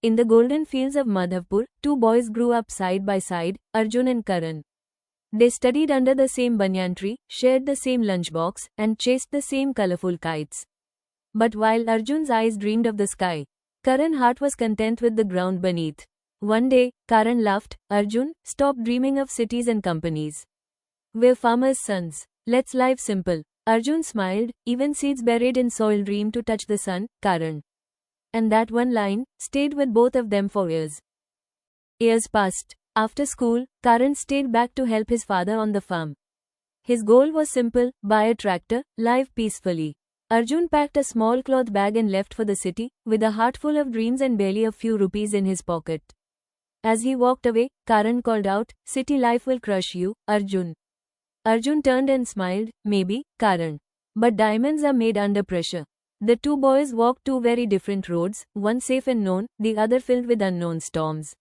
In the golden fields of Madhavpur, two boys grew up side by side, Arjun and Karan. They studied under the same banyan tree, shared the same lunchbox, and chased the same colorful kites. But while Arjun's eyes dreamed of the sky, Karan's heart was content with the ground beneath. One day, Karan laughed, "Arjun, stop dreaming of cities and companies. We're farmers' sons. Let's live simple." Arjun smiled, "Even seeds buried in soil dream to touch the sun, Karan." And that one line stayed with both of them for years. Years passed. After school, Karan stayed back to help his father on the farm. His goal was simple: buy a tractor, live peacefully. Arjun packed a small cloth bag and left for the city, with a heart full of dreams and barely a few rupees in his pocket. As he walked away, Karan called out, "City life will crush you, Arjun." Arjun turned and smiled, "Maybe, Karan. But diamonds are made under pressure." The two boys walked two very different roads, one safe and known, the other filled with unknown storms.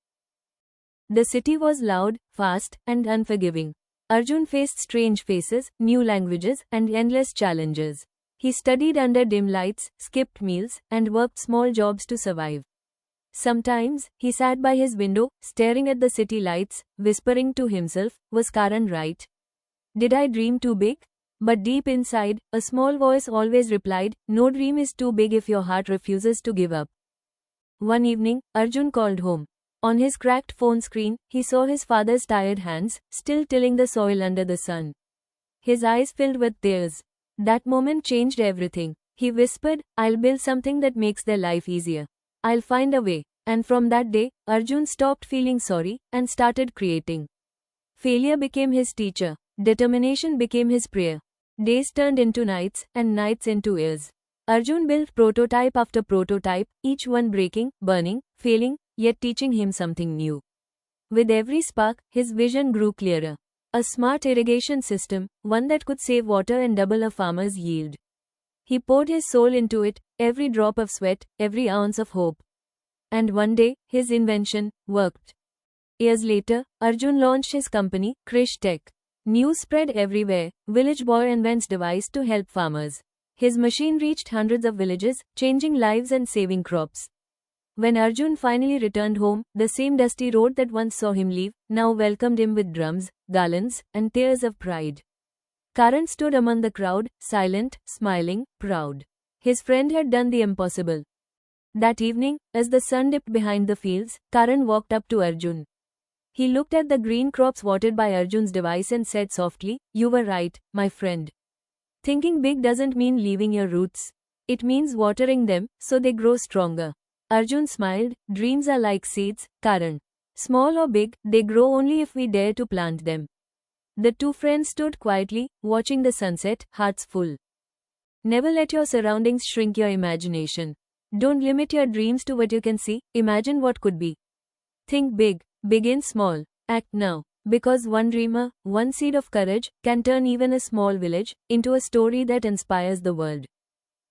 The city was loud, fast, and unforgiving. Arjun faced strange faces, new languages, and endless challenges. He studied under dim lights, skipped meals, and worked small jobs to survive. Sometimes, he sat by his window, staring at the city lights, whispering to himself, "Was Karan right? Did I dream too big?" But deep inside, a small voice always replied, "No dream is too big if your heart refuses to give up." One evening, Arjun called home. On his cracked phone screen, he saw his father's tired hands, still tilling the soil under the sun. His eyes filled with tears. That moment changed everything. He whispered, "I'll build something that makes their life easier. I'll find a way." And from that day, Arjun stopped feeling sorry and started creating. Failure became his teacher. Determination became his prayer. Days turned into nights, and nights into years. Arjun built prototype after prototype, each one breaking, burning, failing, yet teaching him something new. With every spark, his vision grew clearer. A smart irrigation system, one that could save water and double a farmer's yield. He poured his soul into it, every drop of sweat, every ounce of hope. And one day, his invention worked. Years later, Arjun launched his company, Krish Tech. News spread everywhere. Village boy invents device to help farmers. His machine reached hundreds of villages, changing lives and saving crops. When Arjun finally returned home, the same dusty road that once saw him leave, now welcomed him with drums, garlands, and tears of pride. Karan stood among the crowd, silent, smiling, proud. His friend had done the impossible. That evening, as the sun dipped behind the fields, Karan walked up to Arjun. He looked at the green crops watered by Arjun's device and said softly, "You were right, my friend. Thinking big doesn't mean leaving your roots. It means watering them, so they grow stronger." Arjun smiled, "Dreams are like seeds, Karan. Small or big, they grow only if we dare to plant them." The two friends stood quietly, watching the sunset, hearts full. Never let your surroundings shrink your imagination. Don't limit your dreams to what you can see, imagine what could be. Think big, begin small, act now. Because one dreamer, one seed of courage, can turn even a small village into a story that inspires the world.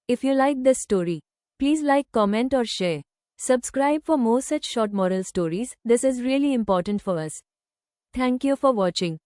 If you like this story, please like, comment or share. Subscribe for more such short moral stories. This is really important for us. Thank you for watching.